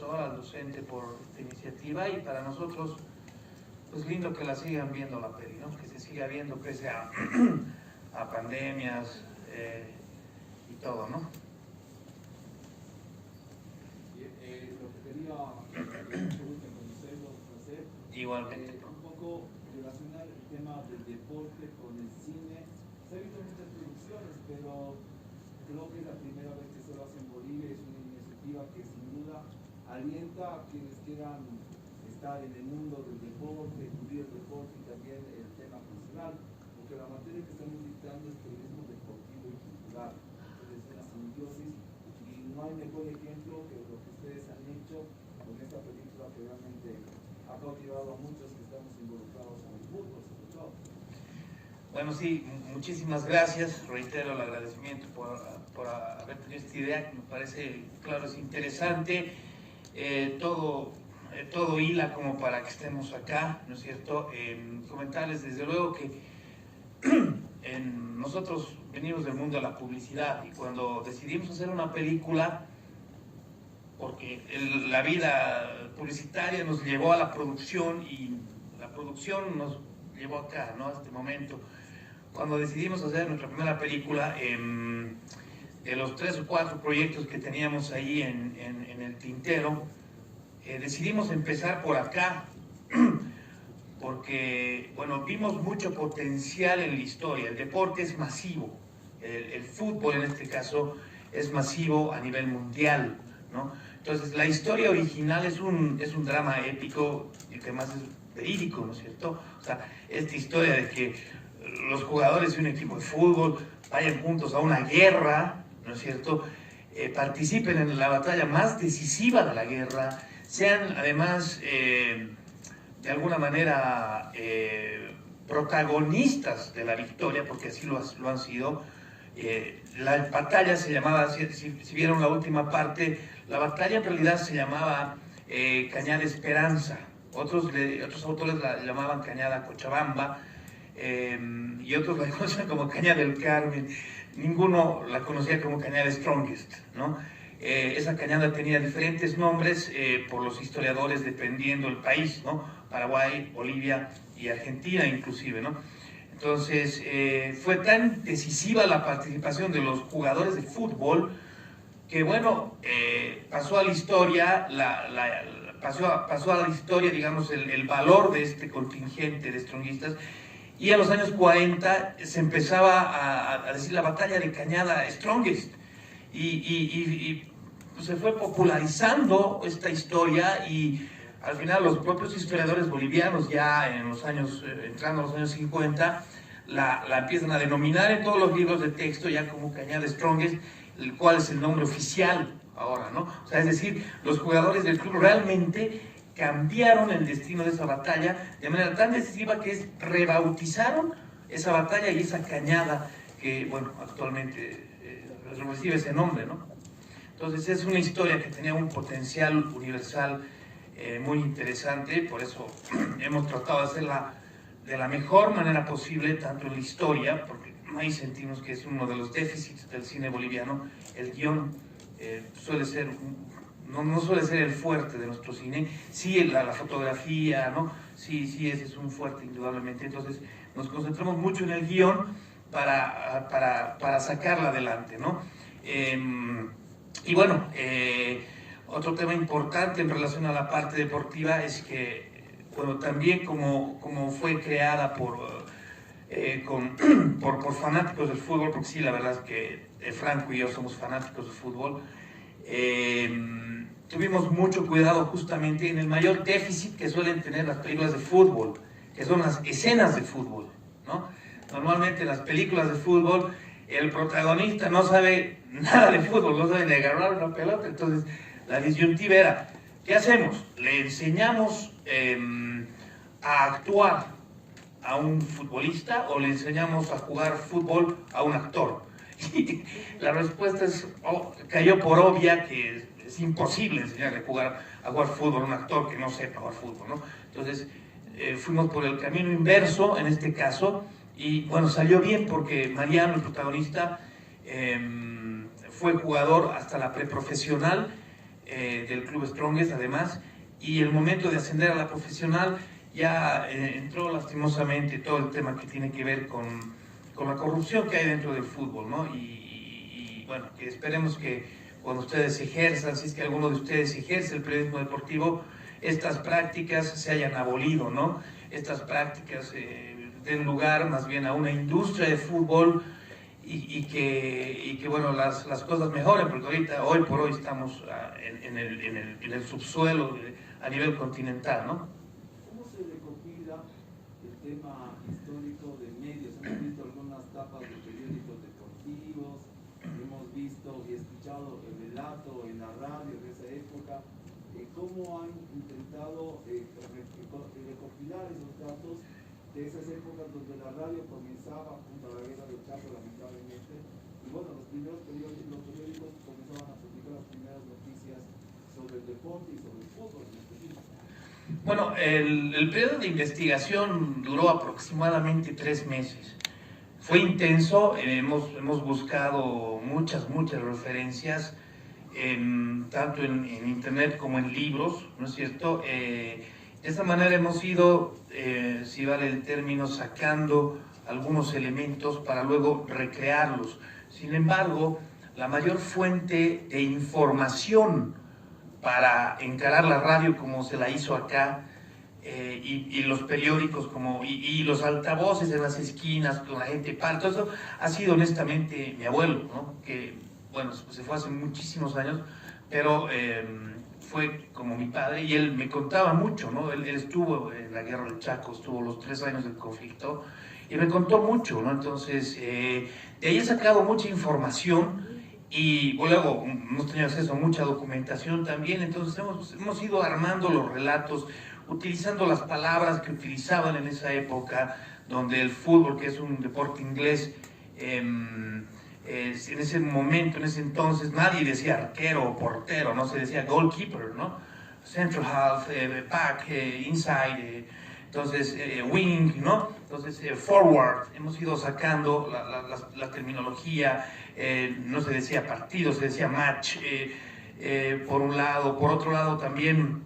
profesor, al docente por esta iniciativa, y para nosotros, pues lindo que la sigan viendo la peli, ¿no? Que se siga viendo pese a pandemias y todo, ¿no? Lo que quería conocerlo, hacer, Igualmente. un poco relacionar el tema del deporte con el cine. Se ha visto muchas producciones, pero creo que es la primera vez que se lo hace en Bolivia. Es una iniciativa que sin duda alienta a quienes quieran estar en el mundo del deporte, cubrir el deporte y también el tema cultural, porque la materia que estamos dictando es periodismo deportivo y cultural. Entonces es una simbiosis y no hay mejor ejemplo que lo que ustedes han hecho con esta película que realmente ha cautivado a muchos que estamos involucrados en el fútbol, sobre todo. Bueno, sí, muchísimas gracias. Reitero el agradecimiento por haber tenido esta idea, que me parece, claro, es interesante. Todo hila como para que estemos acá, ¿no es cierto? Comentarles desde luego que nosotros venimos del mundo de la publicidad, y cuando decidimos hacer una película, porque la vida publicitaria nos llevó a la producción y la producción nos llevó acá, ¿no? A este momento. Cuando decidimos hacer nuestra primera película, de los 3 o 4 proyectos que teníamos ahí en el tintero, decidimos empezar por acá, porque, bueno, vimos mucho potencial en la historia. El deporte es masivo, el fútbol en este caso es masivo a nivel mundial, ¿no? Entonces, la historia original es un drama épico y que más es verídico, ¿no es cierto? O sea, esta historia de que los jugadores de un equipo de fútbol vayan juntos a una guerra, ¿no es cierto? Participen en la batalla más decisiva de la guerra, sean además de alguna manera protagonistas de la victoria, porque así lo han sido. La batalla se llamaba, si vieron la última parte, la batalla en realidad se llamaba Cañada Esperanza. Otros autores la llamaban Cañada Cochabamba, y otros la conocían como Cañada del Carmen. Ninguno la conocía como Cañada Strongest, ¿no? Esa cañada tenía diferentes nombres por los historiadores dependiendo del país, ¿no? Paraguay, Bolivia y Argentina inclusive, ¿no? Entonces, fue tan decisiva la participación de los jugadores de fútbol que, bueno, pasó a la historia, pasó a la historia, digamos, el valor de este contingente de stronguistas, y a los años 40 se empezaba a decir la batalla de Cañada Strongest, y se fue popularizando esta historia, y al final los propios historiadores bolivianos, ya en los años, entrando a los años 50, la empiezan a denominar en todos los libros de texto ya como Cañada Strongest, el cual es el nombre oficial ahora, ¿no? O sea, es decir, los jugadores del club realmente cambiaron el destino de esa batalla de manera tan decisiva que rebautizaron esa batalla y esa cañada que, bueno, actualmente recibe ese nombre, ¿no? Entonces es una historia que tenía un potencial universal muy interesante, por eso hemos tratado de hacerla de la mejor manera posible, tanto en la historia, porque ahí sentimos que es uno de los déficits del cine boliviano. El guión suele ser, no suele ser el fuerte de nuestro cine, sí la fotografía, ¿no? Sí, ese es un fuerte indudablemente. Entonces nos concentramos mucho en el guión para sacarla adelante, ¿no? Y bueno, otro tema importante en relación a la parte deportiva es que, bueno, también como fue creada por fanáticos del fútbol, porque sí, la verdad es que Franco y yo somos fanáticos del fútbol, tuvimos mucho cuidado justamente en el mayor déficit que suelen tener las películas de fútbol, que son las escenas de fútbol, ¿no? Normalmente en las películas de fútbol el protagonista no sabe nada de fútbol, no sabe de agarrar una pelota. Entonces la disyuntiva era, ¿qué hacemos? ¿Le enseñamos a actuar a un futbolista o le enseñamos a jugar fútbol a un actor? Y la respuesta cayó por obvia que es imposible enseñarle a jugar fútbol a un actor que no sepa jugar fútbol, ¿no? Entonces fuimos por el camino inverso en este caso, y bueno, salió bien porque Mariano, el protagonista, fue jugador hasta la preprofesional del Club Strongest además, y el momento de ascender a la profesional ya entró lastimosamente todo el tema que tiene que ver con la corrupción que hay dentro del fútbol, ¿no? Y bueno, que esperemos que cuando ustedes ejerzan, si es que alguno de ustedes ejerce el periodismo deportivo, estas prácticas se hayan abolido, ¿no? Estas prácticas den lugar más bien a una industria de fútbol y que bueno, las cosas mejoren, porque ahorita, hoy por hoy, estamos en el subsuelo a nivel continental, ¿no? ¿Cómo se recopila el tema histórico de medios? Hemos visto algunas tapas de periódicos deportivos, hemos visto y escuchado el relato en la radio de esa época. ¿Cómo han intentado recopilar esos datos de esas épocas donde la radio comenzaba junto a la guerra del Chaco, lamentablemente? Y bueno, los periódicos comenzaban a publicar las primeras noticias sobre el deporte y sobre el fútbol en específico. Bueno, el periodo de investigación duró aproximadamente 3 meses. Fue intenso, hemos buscado muchas referencias, tanto en internet como en libros, ¿no es cierto? De esta manera hemos ido, si vale el término, sacando algunos elementos para luego recrearlos. Sin embargo, la mayor fuente de información para encarar la radio como se la hizo acá, y los periódicos y los altavoces en las esquinas con la gente para, todo eso ha sido honestamente mi abuelo, ¿no? Que bueno, se fue hace muchísimos años, pero fue como mi padre y él me contaba mucho, ¿no? Él estuvo en la guerra del Chaco, estuvo los 3 años del conflicto y me contó mucho, ¿no? Entonces, de ahí he sacado mucha información y luego hemos tenido acceso a mucha documentación también, entonces hemos ido armando los relatos, utilizando las palabras que utilizaban en esa época, donde el fútbol, que es un deporte inglés, en ese momento, en ese entonces, nadie decía arquero o portero, no se decía goalkeeper, ¿no? Central half, back, inside, entonces wing, ¿no? Entonces forward, hemos ido sacando la terminología, no se decía partido, se decía match, por un lado, por otro lado también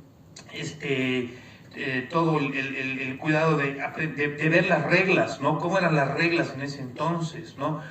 todo el cuidado de ver las reglas, ¿no? Cómo eran las reglas en ese entonces, ¿no?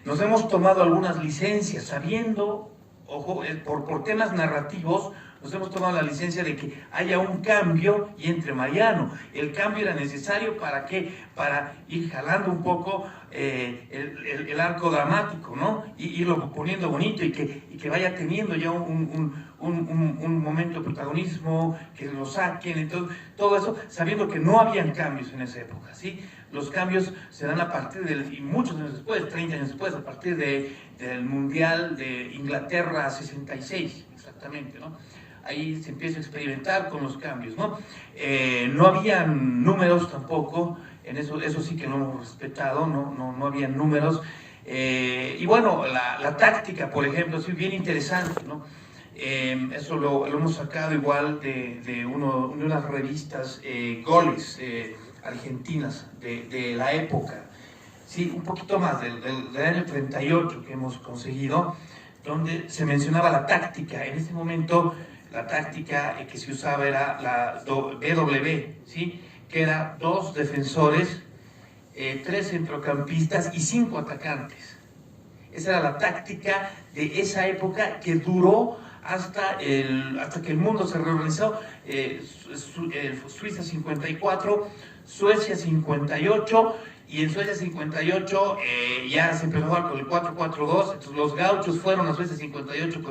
Nos hemos tomado algunas licencias sabiendo, ojo, por temas narrativos, nos hemos tomado la licencia de que haya un cambio y entre Mariano. El cambio era necesario ¿para qué? Para ir jalando un poco el arco dramático, ¿no? Y irlo poniendo bonito y que vaya teniendo ya un momento de protagonismo, que lo saquen, entonces, todo eso, sabiendo que no habían cambios en esa época, ¿sí? Los cambios se dan a partir y muchos años después, 30 años después, a partir del Mundial de Inglaterra 66, exactamente, ¿no? Ahí se empieza a experimentar con los cambios, ¿no? No habían números tampoco, en eso sí que lo hemos respetado, no habían números. Y bueno, la táctica, por ejemplo, sí, bien interesante, ¿no? Eso lo hemos sacado igual de unas revistas, Goles, argentinas, de la época, sí, un poquito más, del año 38 que hemos conseguido, donde se mencionaba la táctica. En ese momento la táctica que se usaba era la BW, ¿sí? Que era 2 defensores, 3 centrocampistas y 5 atacantes. Esa era la táctica de esa época que duró hasta que el mundo se reorganizó. Suiza 54, Suecia 58, y en Suecia 58 ya se empezó a jugar con el 4-4-2, entonces los gauchos fueron a Suecia 58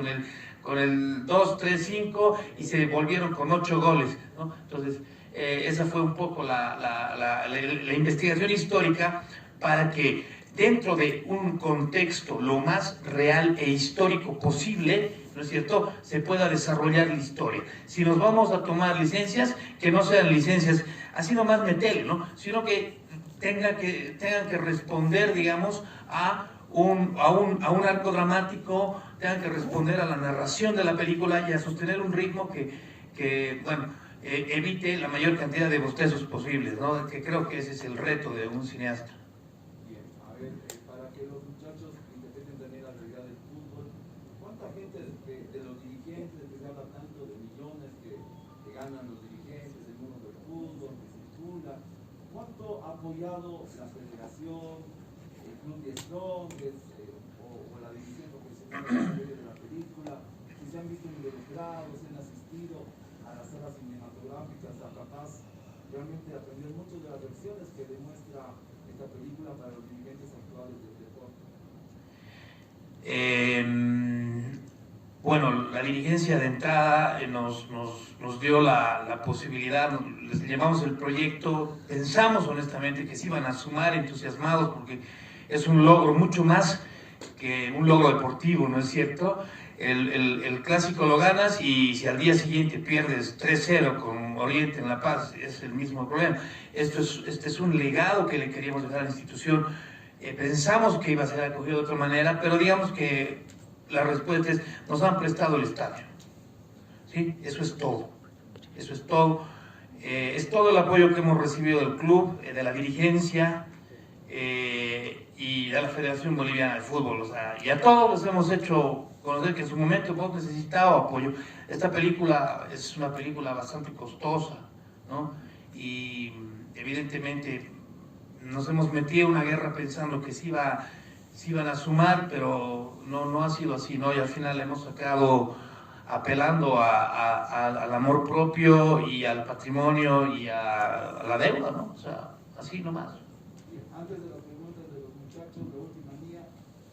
con el 2-3-5 y se volvieron con 8 goles, ¿no? Entonces, esa fue un poco la investigación histórica para que dentro de un contexto lo más real e histórico posible, ¿no es cierto?, se pueda desarrollar la historia. Si nos vamos a tomar licencias, que no sean licencias así nomás metele, ¿no?, sino que tengan que responder, digamos, a un arco dramático, tengan que responder a la narración de la película y a sostener un ritmo que bueno, evite la mayor cantidad de bostezos posibles, ¿no? Que creo que ese es el reto de un cineasta. Bien, a ver, para que los muchachos interpreten también la realidad del fútbol, ¿cuánta gente de los apoyado la federación, el club de Strongest o la división profesional de la película? Si se han visto involucrados, si han asistido a las salas cinematográficas, a capaz realmente aprender mucho de las lecciones que demuestra esta película para los dirigentes actuales del deporte. Bueno, la dirigencia de entrada nos dio la posibilidad, les llamamos el proyecto, pensamos honestamente que se iban a sumar entusiasmados porque es un logro mucho más que un logro deportivo, ¿no es cierto? El clásico lo ganas y si al día siguiente pierdes 3-0 con Oriente en La Paz, es el mismo problema. Este es un legado que le queríamos dejar a la institución. Pensamos que iba a ser acogido de otra manera, pero digamos que la respuesta es, nos han prestado el estadio. ¿Sí? Eso es todo. Eso es todo. Es todo el apoyo que hemos recibido del club, de la dirigencia y de la Federación Boliviana de Fútbol. O sea, y a todos les hemos hecho conocer que en su momento hemos necesitado apoyo. Esta película es una película bastante costosa, ¿no? Y evidentemente nos hemos metido en una guerra pensando que se iban a sumar, pero no ha sido así, ¿no? Y al final hemos sacado apelando al amor propio y al patrimonio y a la deuda, ¿no? O sea, así nomás. Antes de las preguntas de los muchachos, la última mía,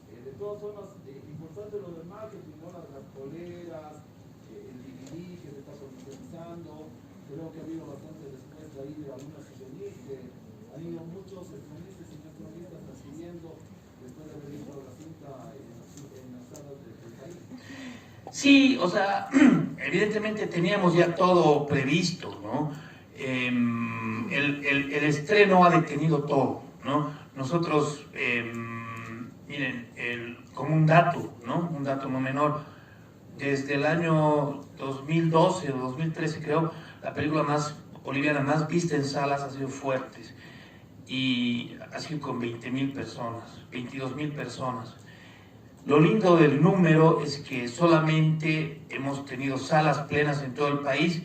de todas formas, importante lo del marketing, ¿no? Las poleras, el DVD que se está comercializando, creo que ha habido bastante respuesta ahí de algunos souvenirs que han ido muchos economistas y no economistas adquiriendo después de haber visto la cinta en las salas del país. Sí, o sea, evidentemente teníamos ya todo previsto, ¿no? El estreno ha detenido todo, ¿no? Nosotros, miren, como un dato, ¿no? Un dato no menor, desde el año 2012 o 2013 creo, la película boliviana más vista en salas ha sido Fuertes, y ha sido con 20.000 personas, 22.000 personas. Lo lindo del número es que solamente hemos tenido salas plenas en todo el país,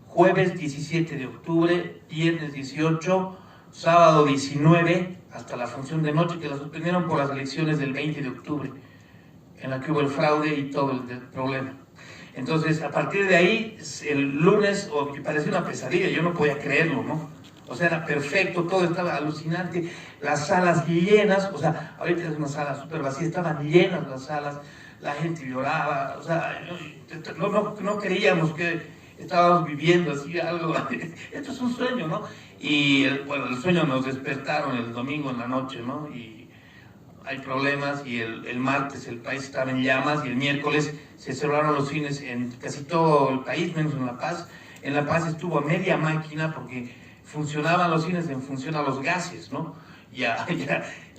jueves 17 de octubre, viernes 18, sábado 19, hasta la función de noche, que la suspendieron por las elecciones del 20 de octubre, en la que hubo el fraude y todo el problema. Entonces, a partir de ahí, el lunes, me pareció una pesadilla, yo no podía creerlo, ¿no? O sea, era perfecto, todo estaba alucinante, las salas llenas, o sea, ahorita es una sala súper vacía, estaban llenas las salas, la gente lloraba, o sea, no creíamos que estábamos viviendo así algo, esto es un sueño, ¿no? Y bueno, el sueño nos despertaron el domingo en la noche, ¿no? Y hay problemas y el martes el país estaba en llamas y el miércoles se cerraron los cines en casi todo el país, menos en La Paz. En La Paz estuvo a media máquina porque funcionaban los cines en función a los gases, ¿no? Ya,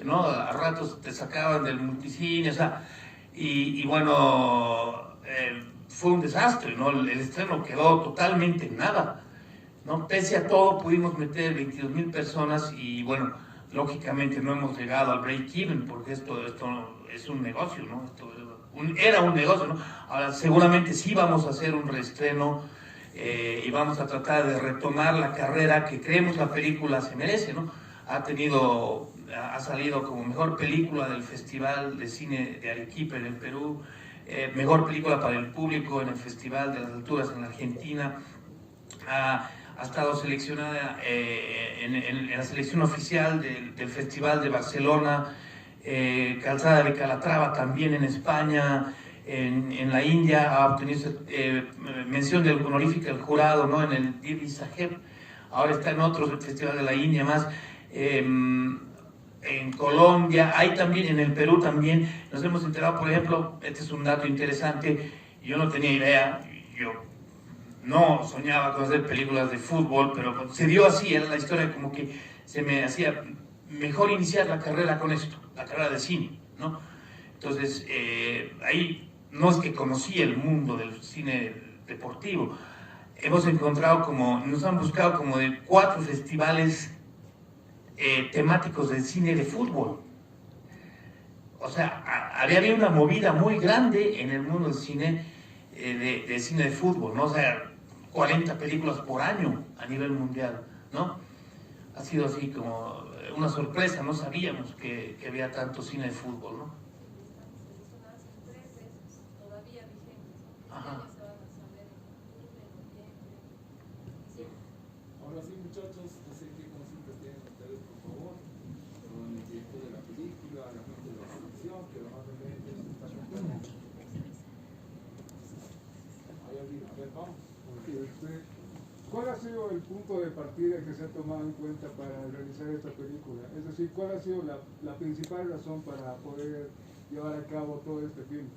¿no? A ratos te sacaban del multicine, o sea, y bueno, fue un desastre, ¿no? El estreno quedó totalmente en nada, ¿no? Pese a todo pudimos meter 22.000 personas y bueno, lógicamente no hemos llegado al break-even porque esto es un negocio, ¿no? Era un negocio, ¿no? Ahora seguramente sí vamos a hacer un reestreno y vamos a tratar de retomar la carrera que creemos la película se merece, ¿no? Ha salido como mejor película del Festival de Cine de Arequipa en el Perú, mejor película para el público en el Festival de las Alturas en la Argentina, ha estado seleccionada en la selección oficial del Festival de Barcelona, Calzada de Calatrava también en España, en la India ha obtenido mención de honorífica del jurado, ¿no? En el Dirbi Saheb, ahora está en otro festival de la India más, en Colombia, hay también, en el Perú también, nos hemos enterado, por ejemplo, este es un dato interesante, yo no tenía idea, yo no soñaba con hacer películas de fútbol, pero se dio así, era la historia como que se me hacía mejor iniciar la carrera con esto, la carrera de cine, ¿no? Entonces, ahí no es que conocí el mundo del cine deportivo, hemos encontrado nos han buscado como de 4 festivales temáticos del cine de fútbol. O sea, había una movida muy grande en el mundo del cine, de cine de fútbol, ¿no? O sea, 40 películas por año a nivel mundial, ¿no? ha sido así como una sorpresa, no sabíamos que había tanto cine de fútbol, ¿no? Ajá. Ahora sí, muchachos, no sé qué consultas tienen ustedes, por favor, con el director de la película, la gente de la producción, que amablemente se está acompañando. A ver, vamos. ¿Cuál ha sido el punto de partida que se ha tomado en cuenta para realizar esta película? Es decir, ¿cuál ha sido la principal razón para poder llevar a cabo todo este film?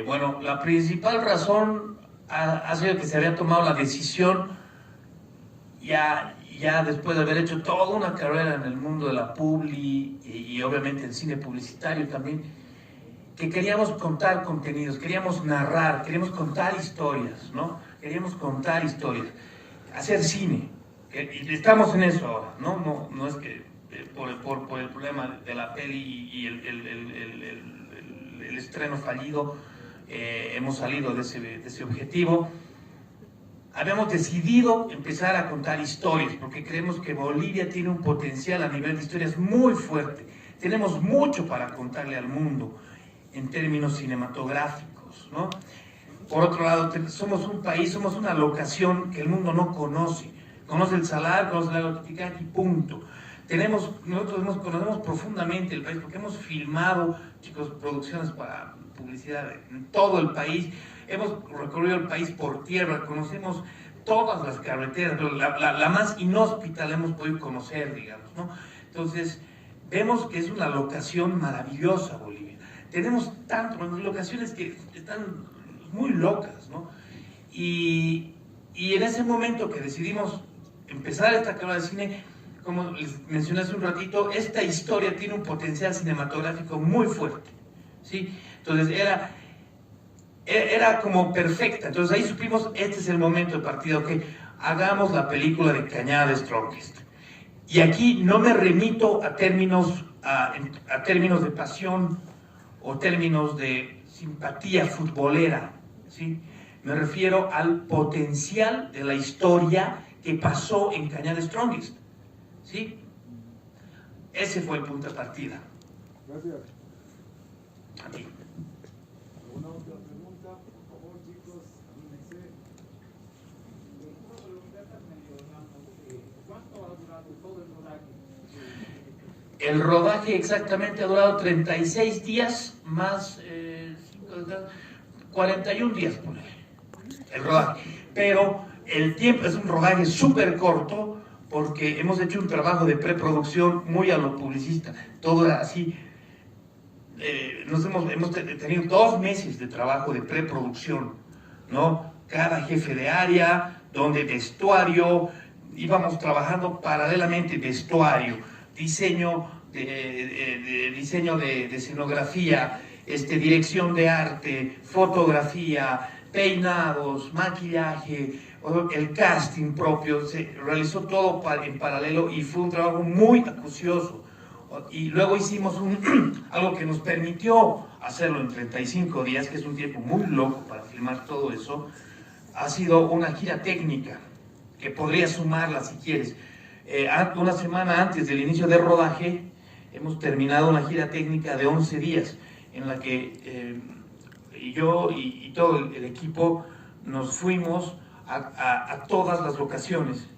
Bueno, la principal razón ha sido que se había tomado la decisión ya después de haber hecho toda una carrera en el mundo de la publi y obviamente el cine publicitario también, que queríamos contar contenidos, queríamos narrar, queríamos contar historias, ¿no? Queríamos contar historias, hacer cine, y estamos en eso ahora, ¿no? No es que por el problema de la peli y el estreno fallido hemos salido de ese objetivo. Habíamos decidido empezar a contar historias porque creemos que Bolivia tiene un potencial a nivel de historias muy fuerte. Tenemos mucho para contarle al mundo en términos cinematográficos, ¿no? Por otro lado, somos un país, somos una locación que el mundo no conoce. Conoce el Salar, conoce el lago Titicaca y punto. Nosotros conocemos profundamente el país porque hemos filmado, chicos, producciones para publicidad en todo el país. Hemos recorrido el país por tierra, conocemos todas las carreteras, la más inhóspita la hemos podido conocer, digamos, ¿no? Entonces, vemos que es una locación maravillosa, Bolivia. Tenemos locaciones que están muy locas, ¿no? Y en ese momento que decidimos empezar esta carrera de cine, como les mencioné hace un ratito, esta historia tiene un potencial cinematográfico muy fuerte, ¿sí? Entonces era como perfecta. Entonces ahí supimos, este es el momento de partida, ok, hagamos la película de Cañada de Strongest. Y aquí no me remito a términos de pasión o términos de simpatía futbolera, ¿sí? Me refiero al potencial de la historia que pasó en Cañada de Strongest, ¿sí? Ese fue el punto de partida. Gracias. A ti. ¿Alguna otra pregunta? Por favor, chicos, anímense. ¿Cuánto ha durado todo el rodaje? El rodaje exactamente ha durado 36 días más 41 días, por ahí, el rodaje. Pero el tiempo es un rodaje súper corto porque hemos hecho un trabajo de preproducción muy a lo publicista. Todo era así. Hemos tenido 2 meses de trabajo de preproducción, ¿no? Cada jefe de área, donde vestuario, íbamos trabajando paralelamente vestuario, diseño de escenografía, dirección de arte, fotografía, peinados, maquillaje, el casting propio. Se realizó todo en paralelo y fue un trabajo muy acucioso. Y luego hicimos algo que nos permitió hacerlo en 35 días, que es un tiempo muy loco para filmar todo eso. Ha sido una gira técnica, que podría sumarla si quieres. Una semana antes del inicio del rodaje, hemos terminado una gira técnica de 11 días, en la que yo y todo el equipo nos fuimos a todas las locaciones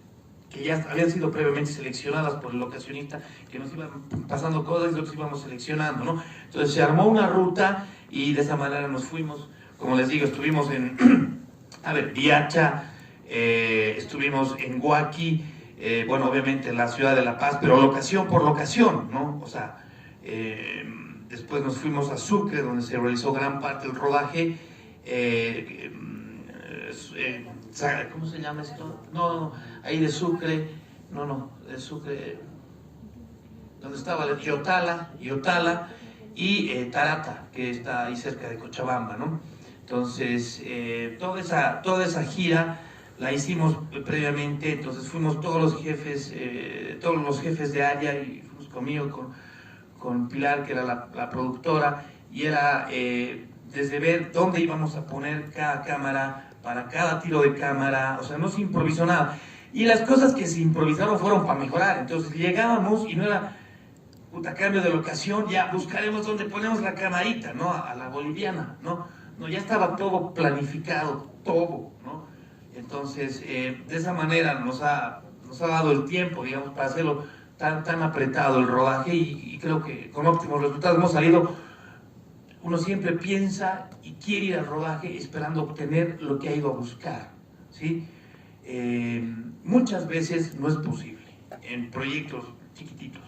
que ya habían sido previamente seleccionadas por el locacionista, que nos iban pasando cosas y los íbamos seleccionando, ¿no? Entonces se armó una ruta y de esa manera nos fuimos. Como les digo, estuvimos en Viacha, estuvimos en Huaki, bueno, obviamente en la ciudad de La Paz, pero locación por locación, ¿no? O sea, después nos fuimos a Sucre, donde se realizó gran parte del rodaje. ¿Cómo se llama esto? No, ahí de Sucre, de Sucre, donde estaba Yotala y Tarata, que está ahí cerca de Cochabamba, ¿no? Entonces, toda esa gira la hicimos previamente. Entonces fuimos todos los jefes de área, y fuimos conmigo, con Pilar, que era la productora, y era desde ver dónde íbamos a poner cada cámara, para cada tiro de cámara. O sea, no se improvisó nada. Y las cosas que se improvisaron fueron para mejorar. Entonces llegábamos y no era, puta, cambio de locación, ya buscaremos dónde ponemos la camarita, ¿no? A la boliviana, ¿no? No, ya estaba todo planificado, todo, ¿no? Entonces, de esa manera nos ha dado el tiempo, digamos, para hacerlo tan apretado el rodaje y creo que con óptimos resultados hemos salido. Uno siempre piensa y quiere ir al rodaje esperando obtener lo que ha ido a buscar, ¿sí? Muchas veces no es posible en proyectos chiquititos.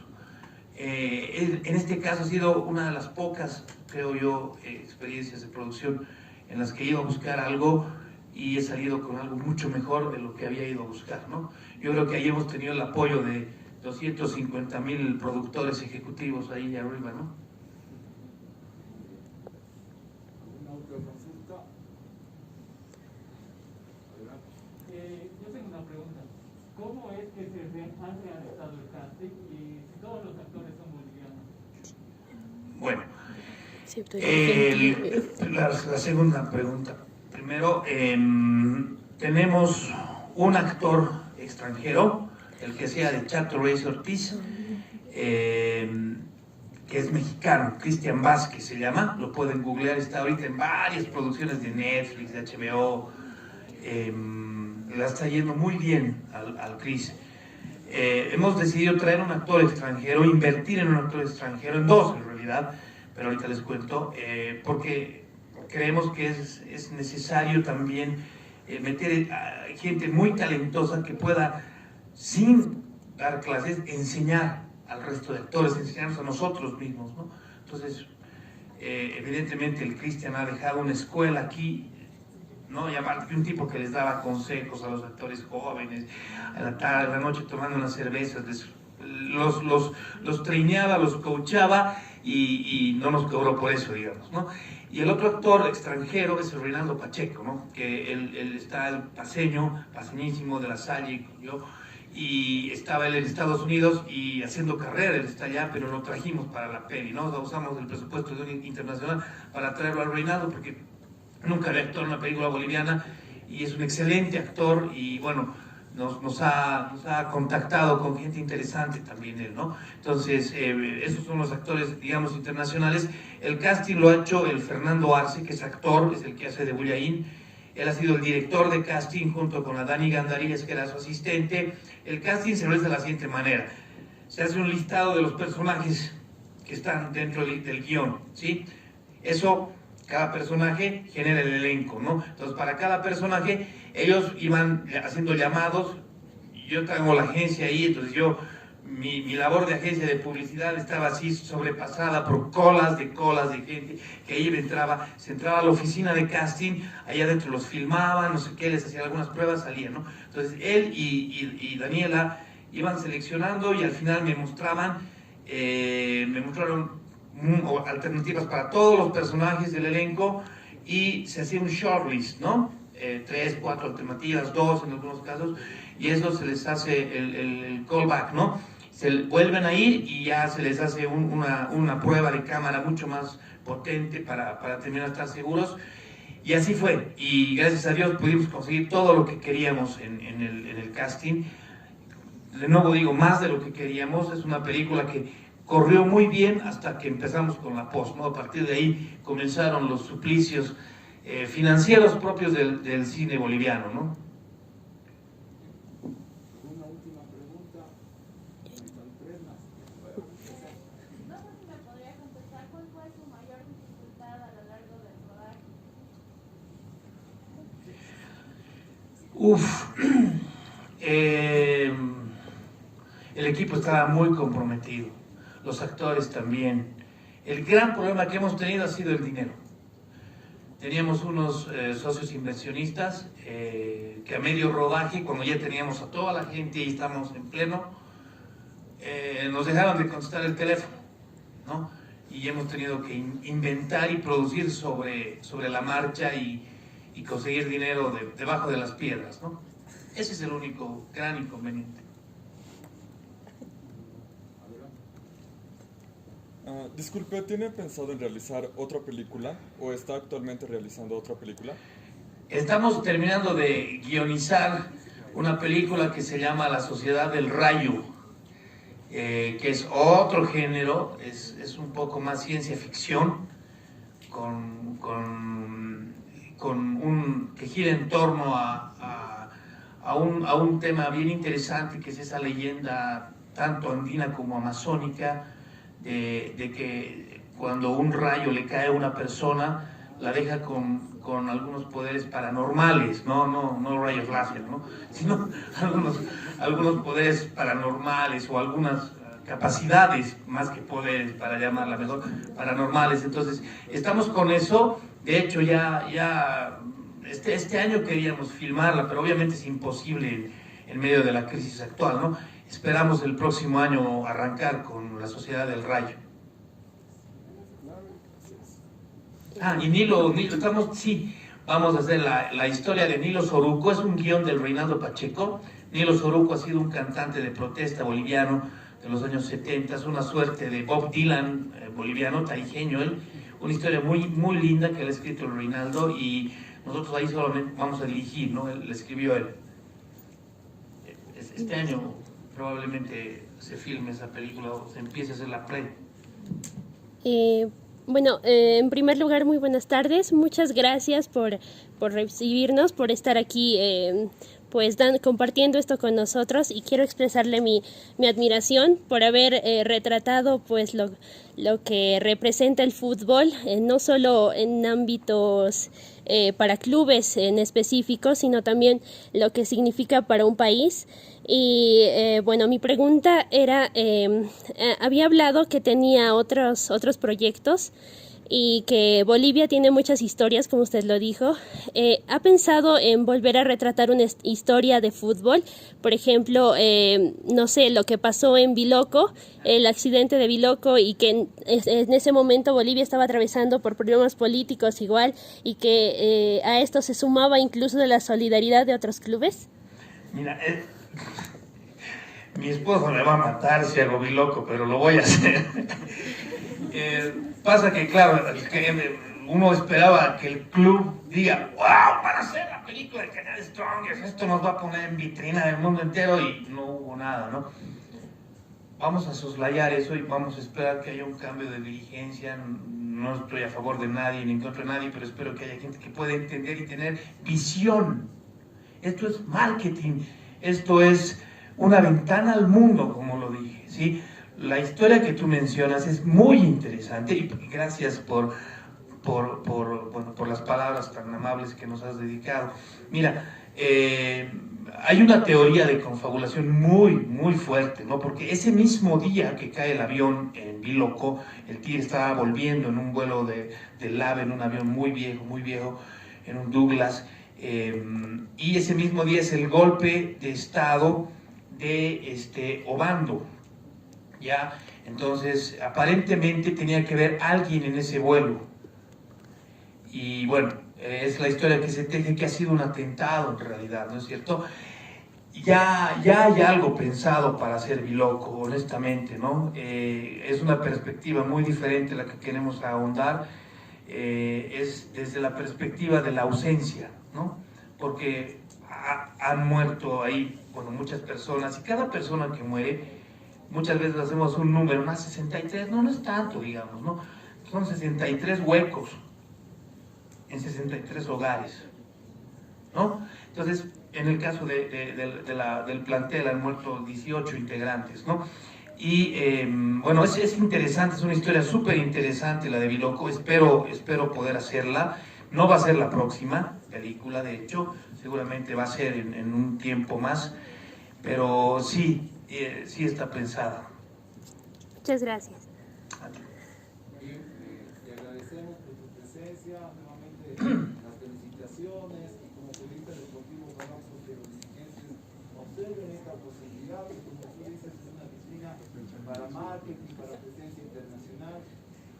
En este caso ha sido una de las pocas, creo yo, experiencias de producción en las que he ido a buscar algo y he salido con algo mucho mejor de lo que había ido a buscar, ¿no? Yo creo que ahí hemos tenido el apoyo de 250.000 productores ejecutivos ahí arriba, ¿no? ¿Alguna otra consulta? Adelante. Yo tengo una pregunta. ¿Cómo es que han realizado el casting y si todos los actores son bolivianos? Bueno, la segunda pregunta. Primero, tenemos un actor extranjero, el que sea de Chato Reyes Ortiz, que es mexicano, Cristian Vázquez se llama, lo pueden googlear, está ahorita en varias producciones de Netflix, de HBO, la está yendo muy bien al Cris. Hemos decidido traer un actor extranjero, invertir en un actor extranjero, en dos en realidad, pero ahorita les cuento, porque creemos que es necesario también meter a gente muy talentosa que pueda, sin dar clases, enseñar al resto de actores, enseñarnos a nosotros mismos, ¿no? Entonces, evidentemente el Cristian ha dejado una escuela aquí, ¿no? Y aparte un tipo que les daba consejos a los actores jóvenes, a la tarde, a la noche tomando unas cervezas, los traineaba, los coachaba y no nos cobró por eso, digamos, ¿no? Y el otro actor extranjero es el Reinaldo Pacheco, ¿no? Que él está el paseñísimo de La Salle, yo, y estaba él en Estados Unidos y haciendo carrera, él está allá, pero lo trajimos para la peli, ¿no? Usamos el presupuesto de un internacional para traerlo al Reinaldo porque nunca había actuado en una película boliviana y es un excelente actor y bueno, nos ha contactado con gente interesante también él, ¿no? Entonces, esos son los actores, digamos, internacionales. El casting lo ha hecho el Fernando Arce, que es actor, es el que hace de Bullaín. Él ha sido el director de casting junto con la Dani Gandaríes, que era su asistente. El casting se realiza de la siguiente manera. Se hace un listado de los personajes que están dentro del guión, ¿sí? Eso, cada personaje genera el elenco, ¿no? Entonces, para cada personaje, ellos iban haciendo llamados. Yo tengo la agencia ahí, entonces mi labor de agencia de publicidad estaba así sobrepasada por colas de gente que iba, se entraba a la oficina de casting, allá adentro los filmaban, no sé qué, les hacían algunas pruebas, salían, ¿no? Entonces él y Daniela iban seleccionando y al final me mostraron alternativas para todos los personajes del elenco y se hacía un shortlist, ¿no? 3, 4 alternativas, 2 en algunos casos, y eso se les hace el callback, ¿no? Se vuelven a ir y ya se les hace una prueba de cámara mucho más potente para terminar de estar seguros. Y así fue. Y gracias a Dios pudimos conseguir todo lo que queríamos en el casting. De nuevo digo, más de lo que queríamos. Es una película que corrió muy bien hasta que empezamos con la post, ¿no? A partir de ahí comenzaron los suplicios financieros propios del cine boliviano, ¿no? Una última pregunta. Son 3 más. No sé si me podría contestar cuál fue su mayor dificultad a lo largo del rodaje. El equipo estaba muy comprometido, los actores también. El gran problema que hemos tenido ha sido el dinero. Teníamos unos socios inversionistas que a medio rodaje, cuando ya teníamos a toda la gente y estamos en pleno, nos dejaron de contestar el teléfono, ¿no? Y hemos tenido que inventar y producir sobre la marcha y conseguir dinero debajo de las piedras, ¿no? Ese es el único gran inconveniente. Disculpe, ¿tiene pensado en realizar otra película o está actualmente realizando otra película? Estamos terminando de guionizar una película que se llama La Sociedad del Rayo, que es otro género, es un poco más ciencia ficción, que gira en torno a un tema bien interesante, que es esa leyenda tanto andina como amazónica, de que cuando un rayo le cae a una persona, la deja con algunos poderes paranormales, no rayos láser, ¿no? Sino algunos poderes paranormales o algunas capacidades, más que poderes, para llamarla mejor, paranormales. Entonces, estamos con eso. De hecho, este año queríamos filmarla, pero obviamente es imposible en medio de la crisis actual, ¿no? Esperamos el próximo año arrancar con La Sociedad del Rayo. Y Nilo, vamos a hacer la historia de Nilo Soruco. Es un guión del Reinaldo Pacheco. Nilo Soruco ha sido un cantante de protesta boliviano de los años 70, es una suerte de Bob Dylan boliviano, tarijeño él. Una historia muy, muy linda que le ha escrito el Reinaldo, y nosotros ahí solamente vamos a dirigir, ¿no? Él escribió él. Este año probablemente se filme esa película o se empiece a hacer la pre. Bueno, en primer lugar, muy buenas tardes. Muchas gracias por recibirnos, por estar aquí compartiendo esto con nosotros, y quiero expresarle mi admiración por haber retratado pues lo que representa el fútbol, no solo en ámbitos para clubes en específico, sino también lo que significa para un país. Y bueno, mi pregunta era, había hablado que tenía otros proyectos y que Bolivia tiene muchas historias, como usted lo dijo. ¿Ha pensado en volver a retratar una historia de fútbol? Por ejemplo, no sé, lo que pasó en Biloco, el accidente de Biloco, y que en ese momento Bolivia estaba atravesando por problemas políticos igual, y que a esto se sumaba incluso de la solidaridad de otros clubes. Mira, mi esposo me va a matar si hago Biloco, pero lo voy a hacer. Pasa que, claro, uno esperaba que el club diga, wow, para hacer la película de Cañar Strongest, esto nos va a poner en vitrina del mundo entero, y no hubo nada, ¿no? Vamos a soslayar eso y vamos a esperar que haya un cambio de dirigencia. No estoy a favor de nadie ni en contra de nadie, pero espero que haya gente que pueda entender y tener visión. Esto es marketing, esto es una ventana al mundo, como lo dije, ¿sí? La historia que tú mencionas es muy interesante, y gracias por las palabras tan amables que nos has dedicado. Mira, hay una teoría de confabulación muy, muy fuerte, ¿no? Porque ese mismo día que cae el avión en Biloco, el Tigre estaba volviendo en un vuelo del AVE, en un avión muy viejo, en un Douglas, y ese mismo día es el golpe de estado de Obando, ¿ya? Entonces, aparentemente tenía que ver alguien en ese vuelo. Y bueno, es la historia que se teje, que ha sido un atentado en realidad, ¿no es cierto? Ya hay algo pensado para hacer Biloco, honestamente, ¿no? Es una perspectiva muy diferente a la que queremos ahondar, es desde la perspectiva de la ausencia, ¿no? Porque han muerto ahí, bueno, muchas personas, y cada persona que muere, muchas veces hacemos un número, más 63, no es tanto, digamos, ¿no? Son 63 huecos en 63 hogares, ¿no? Entonces, en el caso del plantel han muerto 18 integrantes, ¿no? Y bueno, es interesante, es una historia súper interesante la de Biloco. Espero poder hacerla. No va a ser la próxima película, de hecho, seguramente va a ser en un tiempo más, pero sí está pensada. Muchas gracias. Bien, te agradecemos por tu presencia, nuevamente las felicitaciones, y como periodista deportivo hablamos que los dirigentes observen esta posibilidad, que como tú dices es una vitrina para marketing, para presencia internacional.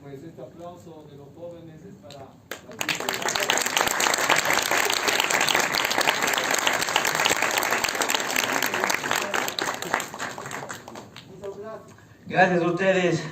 Pues este aplauso de los jóvenes es para Muchas gracias. Gracias a ustedes.